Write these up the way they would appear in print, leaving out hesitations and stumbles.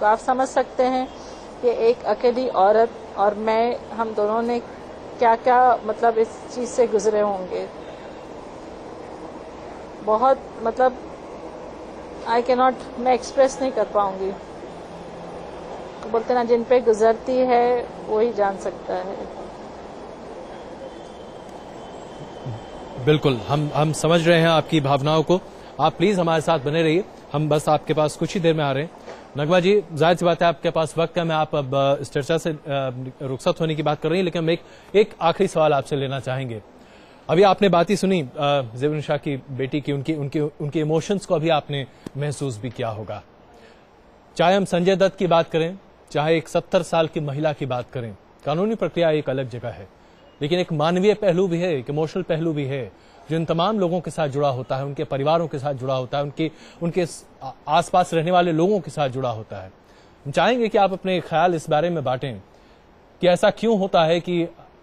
तो आप समझ सकते हैं कि एक अकेली औरत और मैं, हम दोनों ने क्या क्या मतलब इस चीज़ से गुजरे होंगे। बहुत मतलब आई कैन नॉट, मैं एक्सप्रेस नहीं कर पाऊंगी। तो बोलते ना, जिन पे गुजरती है वही जान सकता है। बिल्कुल, हम समझ रहे हैं आपकी भावनाओं को। आप प्लीज हमारे साथ बने रहिए, हम बस आपके पास कुछ ही देर में आ रहे हैं। नगमा जी, जाहिर सी बात है आपके पास वक्त है, मैं आप अब इस चर्चा से रुखसत होने की बात कर रही हैं, लेकिन हम एक आखिरी सवाल आपसे लेना चाहेंगे। अभी आपने बात ही सुनी ज़ेबुन्निसा की बेटी की, उनके इमोशंस को अभी आपने महसूस भी किया होगा। चाहे हम संजय दत्त की बात करें, चाहे एक 70 साल की महिला की बात करें, कानूनी प्रक्रिया एक अलग जगह है, लेकिन एक मानवीय पहलू भी है, एक इमोशनल पहलू भी है जो इन तमाम लोगों के साथ जुड़ा होता है, उनके परिवारों के साथ जुड़ा होता है, उनके आसपास रहने वाले लोगों के साथ जुड़ा होता है। हम चाहेंगे कि आप अपने ख्याल इस बारे में बांटें कि ऐसा क्यों होता है कि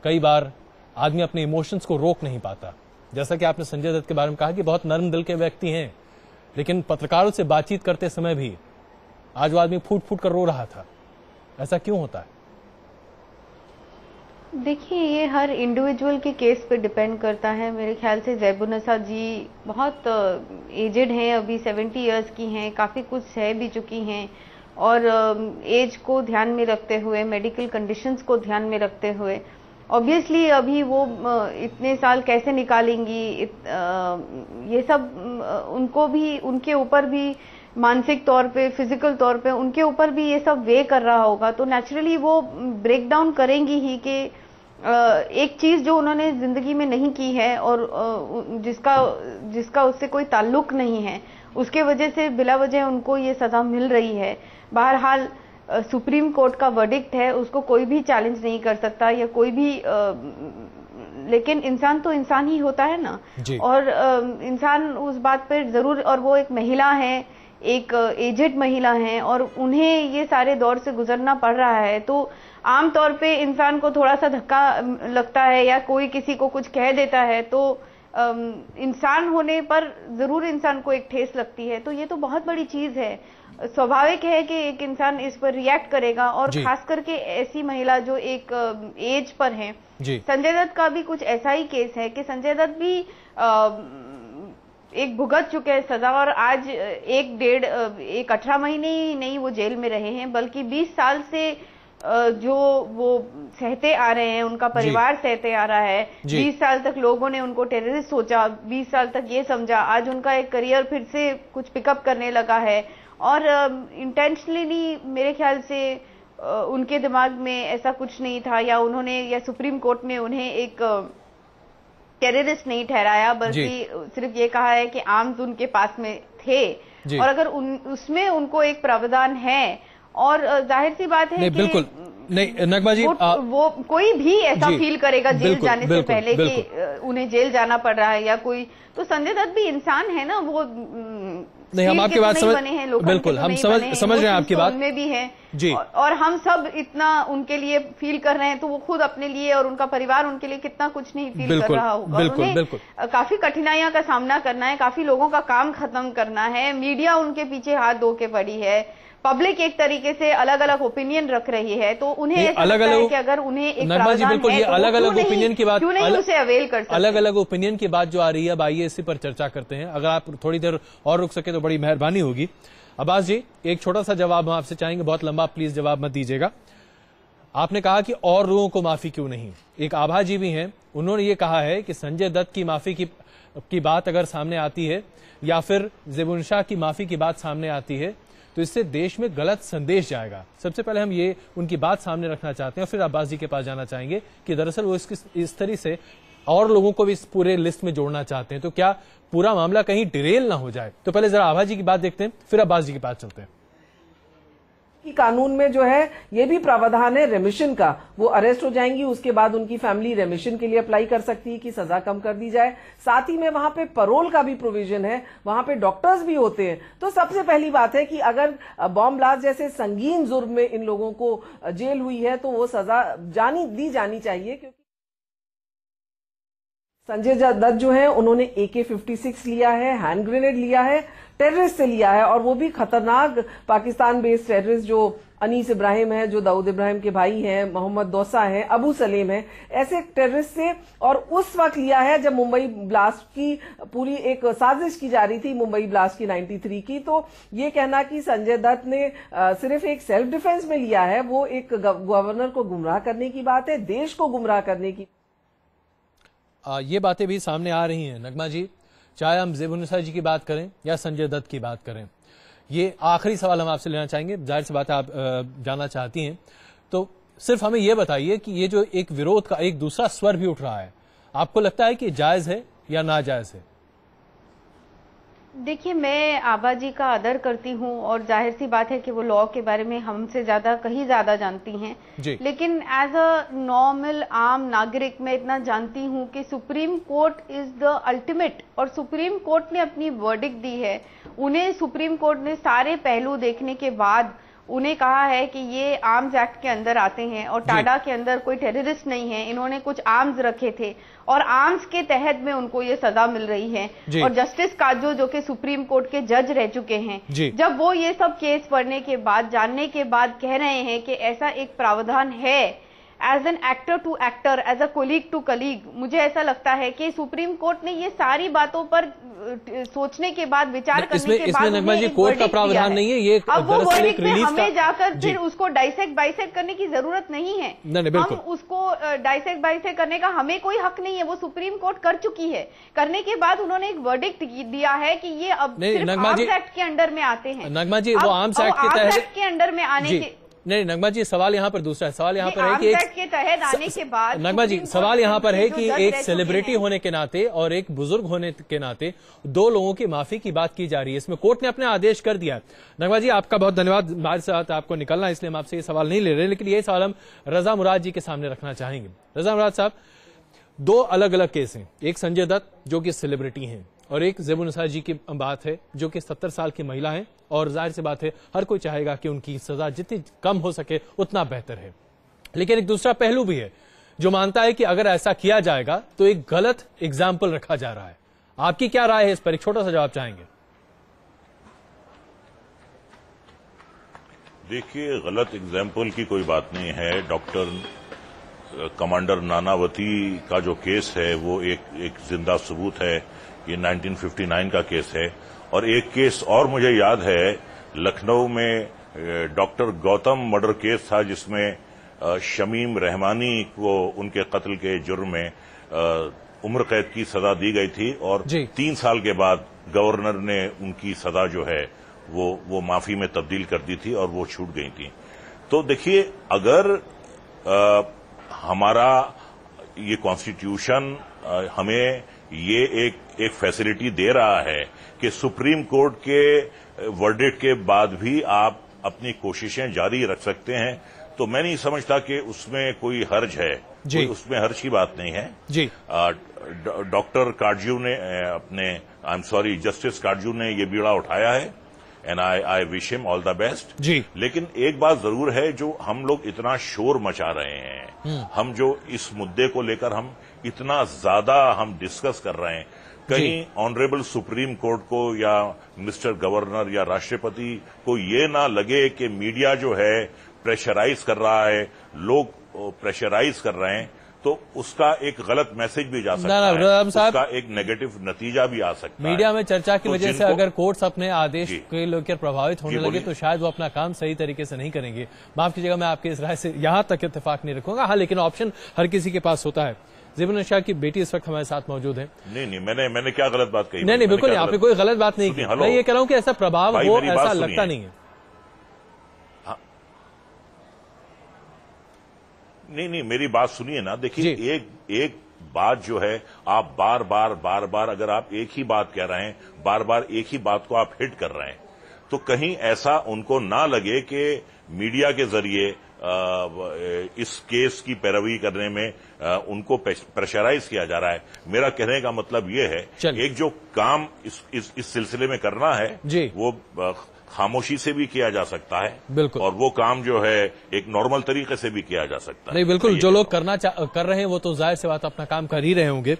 कई बार आदमी अपने इमोशंस को रोक नहीं पाता। जैसा कि आपने संजय दत्त के बारे में कहा कि बहुत नर्म दिल के व्यक्ति हैं, लेकिन पत्रकारों से बातचीत करते समय भी आज वो आदमी फूट फूट कर रो रहा था। ऐसा क्यों होता है? देखिए, ये हर इंडिविजुअल के केस पे डिपेंड करता है। मेरे ख्याल से ज़ेबुन्निसा जी बहुत एजेड हैं, अभी 70 इयर्स की हैं, काफ़ी कुछ सह भी चुकी हैं, और एज को ध्यान में रखते हुए, मेडिकल कंडीशंस को ध्यान में रखते हुए, ऑब्वियसली अभी वो इतने साल कैसे निकालेंगी, ये सब उनको भी, उनके ऊपर भी मानसिक तौर पे, फिजिकल तौर पे उनके ऊपर भी ये सब वे कर रहा होगा। तो नेचुरली वो ब्रेक डाउन करेंगी ही कि एक चीज जो उन्होंने जिंदगी में नहीं की है और जिसका उससे कोई ताल्लुक नहीं है, उसके वजह से बिला वजह उनको ये सजा मिल रही है। बहरहाल सुप्रीम कोर्ट का वर्डिक्ट है, उसको कोई भी चैलेंज नहीं कर सकता, या कोई भी लेकिन इंसान तो इंसान ही होता है ना, और इंसान उस बात पर जरूर, और वो एक महिला है, एक एजेड महिला हैं, और उन्हें ये सारे दौर से गुजरना पड़ रहा है। तो आमतौर पे इंसान को थोड़ा सा धक्का लगता है या कोई किसी को कुछ कह देता है तो इंसान होने पर जरूर इंसान को एक ठेस लगती है। तो ये तो बहुत बड़ी चीज है, स्वाभाविक है कि एक इंसान इस पर रिएक्ट करेगा, और खास करके ऐसी महिला जो एक एज पर है। संजय दत्त का भी कुछ ऐसा ही केस है कि संजय दत्त भी एक भुगत चुके हैं सजा, और आज एक 18 महीने ही नहीं वो जेल में रहे हैं, बल्कि 20 साल से जो वो सहते आ रहे हैं, उनका परिवार सहते आ रहा है। 20 साल तक लोगों ने उनको टेररिस्ट सोचा, 20 साल तक ये समझा, आज उनका एक करियर फिर से कुछ पिकअप करने लगा है, और इंटेंशनली मेरे ख्याल से उनके दिमाग में ऐसा कुछ नहीं था, या सुप्रीम कोर्ट ने उन्हें एक टेररिस्ट नहीं ठहराया, बल्कि सिर्फ ये कहा है कि आर्म्स उनके पास में थे, और अगर उसमें उनको एक प्रावधान है, और जाहिर सी बात है कि बिल्कुल नहीं नगमा जी, वो कोई भी ऐसा फील करेगा जेल जाने से पहले कि उन्हें जेल जाना पड़ रहा है या कोई, तो संजय दत्त भी इंसान है ना, वो नहीं, हम आपकी बात बिल्कुल हम समझ रहे हैं आपकी बात में भी है जी, और हम सब इतना उनके लिए फील कर रहे हैं, तो वो खुद अपने लिए और उनका परिवार उनके लिए कितना कुछ नहीं फील कर रहा होगा। बिल्कुल काफी कठिनाइयों का सामना करना है, काफी लोगों का काम खत्म करना है, मीडिया उनके पीछे हाथ धो के पड़ी है, पब्लिक एक तरीके से अलग अलग ओपिनियन रख रही है, तो उन्हें अलग अलग कि अगर उन्हें एक बिल्कुल ये अलग अलग ओपिनियन की बात, क्यों नहीं उसे अवेल कर सकते, अलग अलग ओपिनियन की बात जो आ रही है, अब आइए इसी पर चर्चा करते हैं। अगर आप थोड़ी देर और रुक सके तो बड़ी मेहरबानी होगी। अब्बास जी, एक छोटा सा जवाब हम आपसे चाहेंगे, बहुत लंबा प्लीज जवाब मत दीजिएगा। आपने कहा कि और लोगों को माफी क्यों नहीं, एक आभा जी भी हैं, उन्होंने ये कहा है कि संजय दत्त की माफी की बात अगर सामने आती है या फिर ज़ेबुन्निसा की माफी की बात सामने आती है तो इससे देश में गलत संदेश जाएगा। सबसे पहले हम ये उनकी बात सामने रखना चाहते हैं, फिर अब्बास जी के पास जाना चाहेंगे कि दरअसल वो इस तरह से और लोगों को भी इस पूरे लिस्ट में जोड़ना चाहते हैं, तो क्या पूरा मामला कहीं डिरेल ना हो जाए। तो पहले जरा आभा जी की बात देखते हैं, फिर अब्बास जी के पास चलते हैं। कि कानून में जो है ये भी प्रावधान है रेमिशन का, वो अरेस्ट हो जाएंगी, उसके बाद उनकी फैमिली रेमिशन के लिए अप्लाई कर सकती है कि सजा कम कर दी जाए। साथ ही में वहां पे परोल का भी प्रोविजन है, वहां पे डॉक्टर्स भी होते हैं। तो सबसे पहली बात है कि अगर बॉम्ब ब्लास्ट जैसे संगीन जुर्म में इन लोगों को जेल हुई है तो वो सजा दी जानी चाहिए, क्योंकि संजय दत्त जो है उन्होंने AK-56 लिया है, हैंड ग्रेनेड लिया है, टेररिस्ट से लिया है, और वो भी खतरनाक पाकिस्तान बेस्ड टेररिस्ट जो अनीस इब्राहिम है, जो दाऊद इब्राहिम के भाई हैं, मोहम्मद दोसा है, अबू सलेम है, ऐसे टेररिस्ट से। और उस वक्त लिया है जब मुंबई ब्लास्ट की पूरी एक साजिश की जा रही थी, मुंबई ब्लास्ट की 93 की। तो ये कहना कि संजय दत्त ने सिर्फ एक सेल्फ डिफेंस में लिया है, वो एक गवर्नर को गुमराह करने की बात है, देश को गुमराह करने की। ये बातें भी सामने आ रही हैं नगमा जी, चाहे हम ज़ेबुन्निसा जी की बात करें या संजय दत्त की बात करें। ये आखिरी सवाल हम आपसे लेना चाहेंगे, जाहिर सी बात है आप जानना चाहती हैं, तो सिर्फ हमें यह बताइए कि ये जो एक विरोध का एक दूसरा स्वर भी उठ रहा है, आपको लगता है कि जायज है या नाजायज है? देखिए, मैं आबा जी का आदर करती हूँ और जाहिर सी बात है कि वो लॉ के बारे में हमसे कहीं ज्यादा जानती हैं, लेकिन एज अ नॉर्मल आम नागरिक मैं इतना जानती हूँ कि supreme court is the ultimate, और सुप्रीम कोर्ट ने अपनी वर्डिक्ट दी है। उन्हें सुप्रीम कोर्ट ने सारे पहलू देखने के बाद उन्हें कहा है कि ये आर्म्स एक्ट के अंदर आते हैं और टाडा के अंदर कोई टेररिस्ट नहीं है, इन्होंने कुछ आर्म्स रखे थे और आर्म्स के तहत में उनको ये सजा मिल रही है। और जस्टिस काजू जो कि सुप्रीम कोर्ट के जज रह चुके हैं, जब वो ये सब केस पढ़ने के बाद, जानने के बाद कह रहे हैं कि ऐसा एक प्रावधान है as an actor to actor, as a colleague to colleague, मुझे ऐसा लगता है कि सुप्रीम कोर्ट ने ये सारी बातों पर सोचने के बाद, विचार करने के बाद नगमा जी कोर्ट का प्रावधान नहीं है, ये अब वो वर्डिक्ट में हमें जाकर फिर उसको डाइसेक्ट बाइसेक्ट करने की जरूरत नहीं है। हम उसको डाइसेक्ट बाइसेक्ट करने का हमें कोई हक नहीं है, वो सुप्रीम कोर्ट कर चुकी है। करने के बाद उन्होंने एक वर्डिक्ट दिया है कि ये अब सिर्फ आर्म्स एक्ट के अंडर में आते हैं। नगमा जी वो आर्म्स एक्ट के अंडर में आने के नहीं, नगमा जी सवाल यहाँ पर दूसरा है। सवाल यहाँ पर है कि एक के तहत आने के बाद नगमा जी सवाल यहाँ पर है कि एक सेलिब्रिटी होने के नाते और एक बुजुर्ग होने के नाते दो लोगों की माफी की बात की जा रही है, इसमें कोर्ट ने अपने आदेश कर दिया है। नगमा जी आपका बहुत धन्यवाद, हमारे साथ आपको निकलना है इसलिए हम आपसे ये सवाल नहीं ले रहे, लेकिन ये सवाल हम रजा मुराद जी के सामने रखना चाहेंगे। रजा मुराद साहब, दो अलग अलग केस हैं, एक संजय दत्त जो कि सेलिब्रिटी हैं और एक ज़ेबुन्निसा जी की बात है जो कि 70 साल की महिला है, और जाहिर सी बात है हर कोई चाहेगा कि उनकी सजा जितनी कम हो सके उतना बेहतर है। लेकिन एक दूसरा पहलू भी है जो मानता है कि अगर ऐसा किया जाएगा तो एक गलत एग्जाम्पल रखा जा रहा है। आपकी क्या राय है इस पर, एक छोटा सा जवाब चाहेंगे? देखिए, गलत एग्जाम्पल की कोई बात नहीं है। डॉक्टर कमांडर नानावती का जो केस है वो एक जिंदा सबूत है। ये 1959 का केस है। और एक केस और मुझे याद है, लखनऊ में डॉक्टर गौतम मर्डर केस था जिसमें शमीम रहमानी को उनके कत्ल के जुर्म में उम्र कैद की सजा दी गई थी और 3 साल के बाद गवर्नर ने उनकी सजा जो है वो माफी में तब्दील कर दी थी और वो छूट गई थी। तो देखिए, अगर हमारा ये कॉन्स्टिट्यूशन हमें ये एक फैसिलिटी दे रहा है कि सुप्रीम कोर्ट के वर्डिक्ट के बाद भी आप अपनी कोशिशें जारी रख सकते हैं, तो मैं नहीं समझता कि उसमें कोई हर्ज है। कोई उसमें हर्ज की बात नहीं है जी। डॉक्टर काटजू ने जस्टिस काटजू ने ये बीड़ा उठाया है and I wish him all the best ji. लेकिन एक बात जरूर है, जो हम लोग इतना शोर मचा रहे हैं, हम जो इस मुद्दे को लेकर हम इतना ज्यादा हम डिस्कस कर रहे हैं, कहीं ऑनरेबल सुप्रीम कोर्ट को या मिस्टर गवर्नर या राष्ट्रपति को ये ना लगे कि मीडिया जो है प्रेशराइज कर रहा है, लोग प्रेशराइज कर रहे हैं, तो उसका एक गलत मैसेज भी जा सकता है, उसका एक नेगेटिव नतीजा भी आ सकता है। मीडिया में चर्चा की वजह से अगर कोर्ट्स अपने आदेश के लेकर प्रभावित होने लगे तो शायद वो अपना काम सही तरीके से नहीं करेंगे। माफ कीजिएगा, मैं आपके इस राय से यहां तक इत्तेफाक नहीं रखूंगा। हाँ, लेकिन ऑप्शन हर किसी के पास होता है। ज़ेबुन्निसा की बेटी इस वक्त हमारे साथ मौजूद है। नहीं, मैंने क्या गलत बात कही? नहीं, बिल्कुल आपने कोई गलत बात नहीं की। मैं ये कह रहा हूं कि ऐसा प्रभाव हो, ऐसा लगता नहीं है। नहीं, मेरी बात सुनिए ना। देखिए, एक बात जो है, आप बार बार अगर आप एक ही बात कह रहे हैं, बार बार एक ही बात को आप हिट कर रहे हैं, तो कहीं ऐसा उनको ना लगे कि मीडिया के जरिए इस केस की पैरवी करने में उनको प्रेशराइज किया जा रहा है। मेरा कहने का मतलब ये है, एक जो काम इस सिलसिले में करना है वो खामोशी से भी किया जा सकता है, बिल्कुल, और वो काम जो है एक नॉर्मल तरीके से भी किया जा सकता है। नहीं, बिल्कुल, जो लोग कर रहे हैं वो तो जाहिर सी बात अपना काम कर ही रहे होंगे।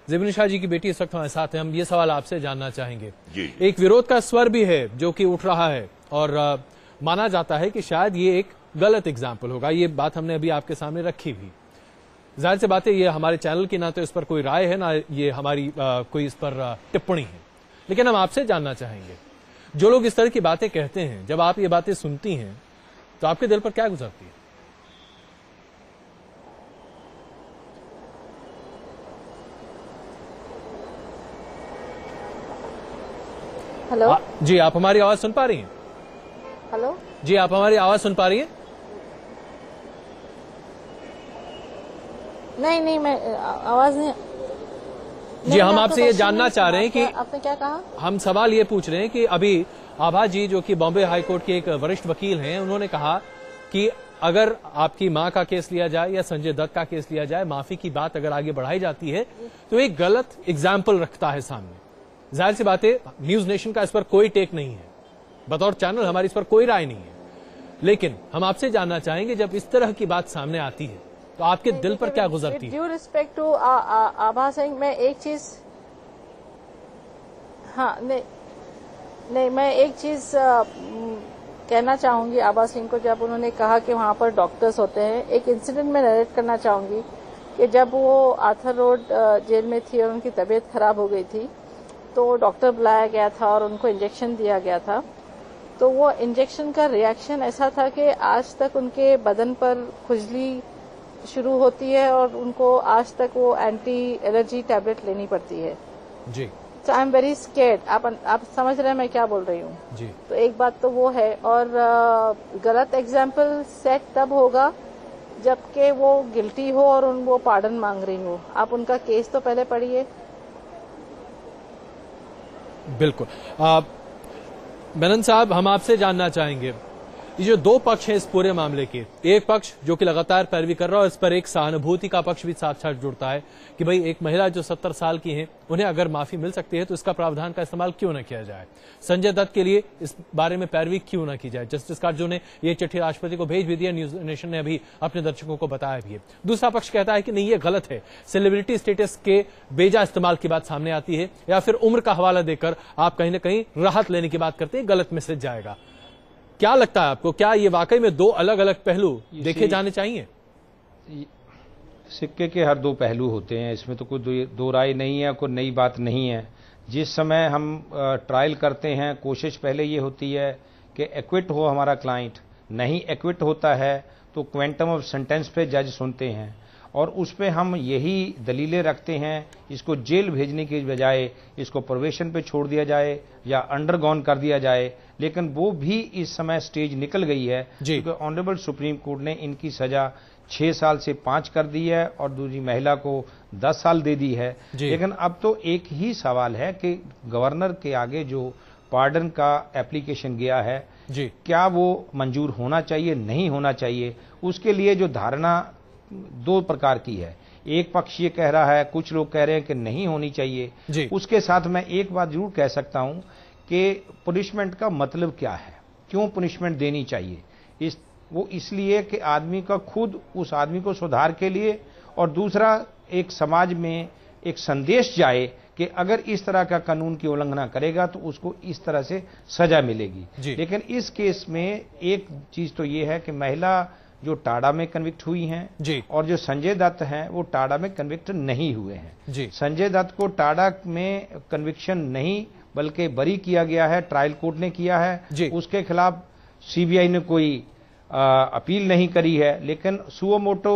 ज़ेबुन्निसा जी की बेटी इस वक्त हमारे साथ है, हम ये सवाल आपसे जानना चाहेंगे। जी। एक विरोध का स्वर भी है जो कि उठ रहा है और माना जाता है कि शायद ये एक गलत एग्जाम्पल होगा। ये बात हमने अभी आपके सामने रखी भी। जाहिर सी बात है ये हमारे चैनल की ना तो इस पर कोई राय है ना ये हमारी कोई इस पर टिप्पणी है, लेकिन हम आपसे जानना चाहेंगे जो लोग इस तरह की बातें कहते हैं, जब आप ये बातें सुनती हैं तो आपके दिल पर क्या गुजरती है? हेलो जी, आप हमारी आवाज सुन पा रही हैं? हेलो जी, आप हमारी आवाज सुन पा रही हैं? नहीं मैं आवाज नहीं। जी, हम आपसे ये जानना चाह रहे हैं कि आपने क्या कहा? हम सवाल ये पूछ रहे हैं कि अभी आभा जी जो कि बॉम्बे हाई कोर्ट के एक वरिष्ठ वकील हैं, उन्होंने कहा कि अगर आपकी मां का केस लिया जाए या संजय दत्त का केस लिया जाए, माफी की बात अगर आगे बढ़ाई जाती है तो एक गलत एग्जाम्पल रखता है सामने। जाहिर सी बात है न्यूज नेशन का इस पर कोई टेक नहीं है, बतौर चैनल हमारी इस पर कोई राय नहीं है, लेकिन हम आपसे जानना चाहेंगे जब इस तरह की बात सामने आती है तो आपके दिल पर क्या गुजरती है? ड्यू रिस्पेक्ट टू आभा सिंह, मैं एक चीज मैं एक चीज कहना चाहूंगी आभा सिंह को। जब उन्होंने कहा कि वहां पर डॉक्टर्स होते हैं, एक इंसिडेंट में नरेट करना चाहूंगी कि जब वो आर्थर रोड जेल में थी और उनकी तबीयत खराब हो गई थी तो डॉक्टर बुलाया गया था और उनको इंजेक्शन दिया गया था। तो वो इंजेक्शन का रिएक्शन ऐसा था कि आज तक उनके बदन पर खुजली शुरू होती है और उनको आज तक वो एंटी एलर्जी टैबलेट लेनी पड़ती है। जी। So I am very scared. आप समझ रहे हैं मैं क्या बोल रही हूँ? जी। तो एक बात तो वो है, और गलत एग्जाम्पल सेट तब होगा जबकि वो गिल्टी हो और वो पार्डन मांग रही हो। आप उनका केस तो पहले पढ़िए। बिल्कुल। मेनन साहब, हम आपसे जानना चाहेंगे ये जो दो पक्ष हैं इस पूरे मामले के, एक पक्ष जो कि लगातार पैरवी कर रहा है और इस पर एक सहानुभूति का पक्ष भी साथ साथ जुड़ता है कि भाई एक महिला जो 70 साल की हैं उन्हें अगर माफी मिल सकती है तो इसका प्रावधान का इस्तेमाल क्यों न किया जाए, संजय दत्त के लिए इस बारे में पैरवी क्यों न की जाए। जस्टिस कार्जो ने यह चिट्ठी राष्ट्रपति को भेज भी दिया, न्यूज नेशन ने अभी अपने दर्शकों को बताया भी है। दूसरा पक्ष कहता है कि नहीं ये गलत है, सेलिब्रिटी स्टेटस के बेजा इस्तेमाल की बात सामने आती है या फिर उम्र का हवाला देकर आप कहीं ना कहीं राहत लेने की बात करते हैं, गलत मैसेज जाएगा। क्या लगता है आपको, क्या ये वाकई में दो अलग अलग पहलू देखे जाने चाहिए? सिक्के के हर दो पहलू होते हैं, इसमें तो कोई दो राय नहीं है, कोई नई बात नहीं है। जिस समय हम ट्रायल करते हैं कोशिश पहले ये होती है कि एक्विट हो हमारा क्लाइंट, नहीं एक्विट होता है तो क्वेंटम ऑफ सेंटेंस पे जज सुनते हैं और उस पे हम यही दलीलें रखते हैं, इसको जेल भेजने की बजाय इसको प्रोबेशन पे छोड़ दिया जाए या अंडरगॉन कर दिया जाए। लेकिन वो भी इस समय स्टेज निकल गई है क्योंकि ऑनरेबल सुप्रीम कोर्ट ने इनकी सजा 6 साल से 5 कर दी है और दूसरी महिला को 10 साल दे दी है। लेकिन अब तो एक ही सवाल है कि गवर्नर के आगे जो पार्डन का एप्लीकेशन गया है जी, क्या वो मंजूर होना चाहिए, नहीं होना चाहिए। उसके लिए जो धारणा दो प्रकार की है, एक पक्ष ये कह रहा है, कुछ लोग कह रहे हैं कि नहीं होनी चाहिए। उसके साथ मैं एक बात जरूर कह सकता हूं कि पनिशमेंट का मतलब क्या है, क्यों पनिशमेंट देनी चाहिए। वो इसलिए कि आदमी का खुद उस आदमी को सुधार के लिए और दूसरा एक समाज में एक संदेश जाए कि अगर इस तरह का कानून की उल्लंघना करेगा तो उसको इस तरह से सजा मिलेगी। लेकिन इस केस में एक चीज तो ये है कि महिला जो टाडा में कन्विक्ट हुई हैं और जो संजय दत्त हैं वो टाडा में कन्विक्ट नहीं हुए हैं। संजय दत्त को टाडा में कन्विक्शन नहीं बल्कि बरी किया गया है, ट्रायल कोर्ट ने किया है। उसके खिलाफ सीबीआई ने कोई अपील नहीं करी है, लेकिन suo motu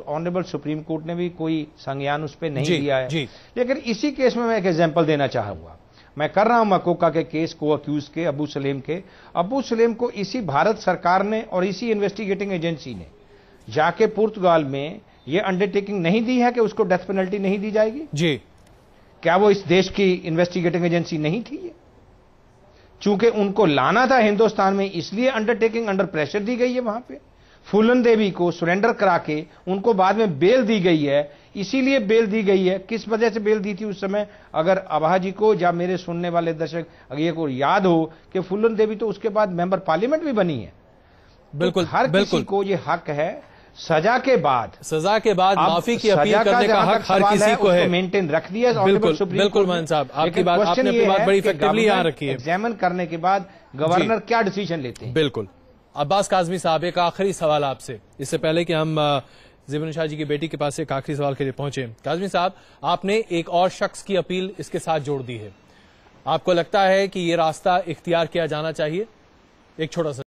honourable supreme court ने भी कोई संज्ञान उस पर नहीं लिया है। लेकिन इसी केस में मैं एक एग्जाम्पल देना चाहूंगा। मैं कर रहा हूं मकोका के केस को अक्यूज के अबू सलेम के। अबू सलेम को इसी भारत सरकार ने और इसी इन्वेस्टिगेटिंग एजेंसी ने जाके पुर्तगाल में ये अंडरटेकिंग नहीं दी है कि उसको डेथ पेनल्टी नहीं दी जाएगी जी। क्या वो इस देश की इन्वेस्टिगेटिंग एजेंसी नहीं थी ये? चूंकि उनको लाना था हिंदुस्तान में इसलिए अंडरटेकिंग अंडर प्रेशर दी गई है। वहां पे फूलन देवी को सरेंडर करा के उनको बाद में बेल दी गई है, इसीलिए बेल दी गई है। किस वजह से बेल दी थी उस समय, अगर आभा जी को या मेरे सुनने वाले दर्शक अगर ये को याद हो कि फूलन देवी तो उसके बाद मेंबर पार्लियामेंट भी बनी है। बिल्कुल, तो हर किसी को ये हक है सजा के बाद माफी की अपील करने का हक हर किसी को है। मेंटेन रख दिया बिल्कुल मान साहब, आपकी बात आपने अपनी बात बड़ी इफेक्टिवली यहाँ रखी है। एग्जामिन करने के बाद गवर्नर क्या डिसीजन लेते हैं। बिल्कुल। अब्बास काज़मी साहब, एक आखिरी सवाल आपसे, इससे पहले कि हम ज़ेबुन्निसा जी की बेटी के पास एक आखिरी सवाल के लिए पहुंचे। काज़मी साहब, आपने एक और शख्स की अपील इसके साथ जोड़ दी है, आपको लगता है कि ये रास्ता इख्तियार किया जाना चाहिए? एक छोटा सा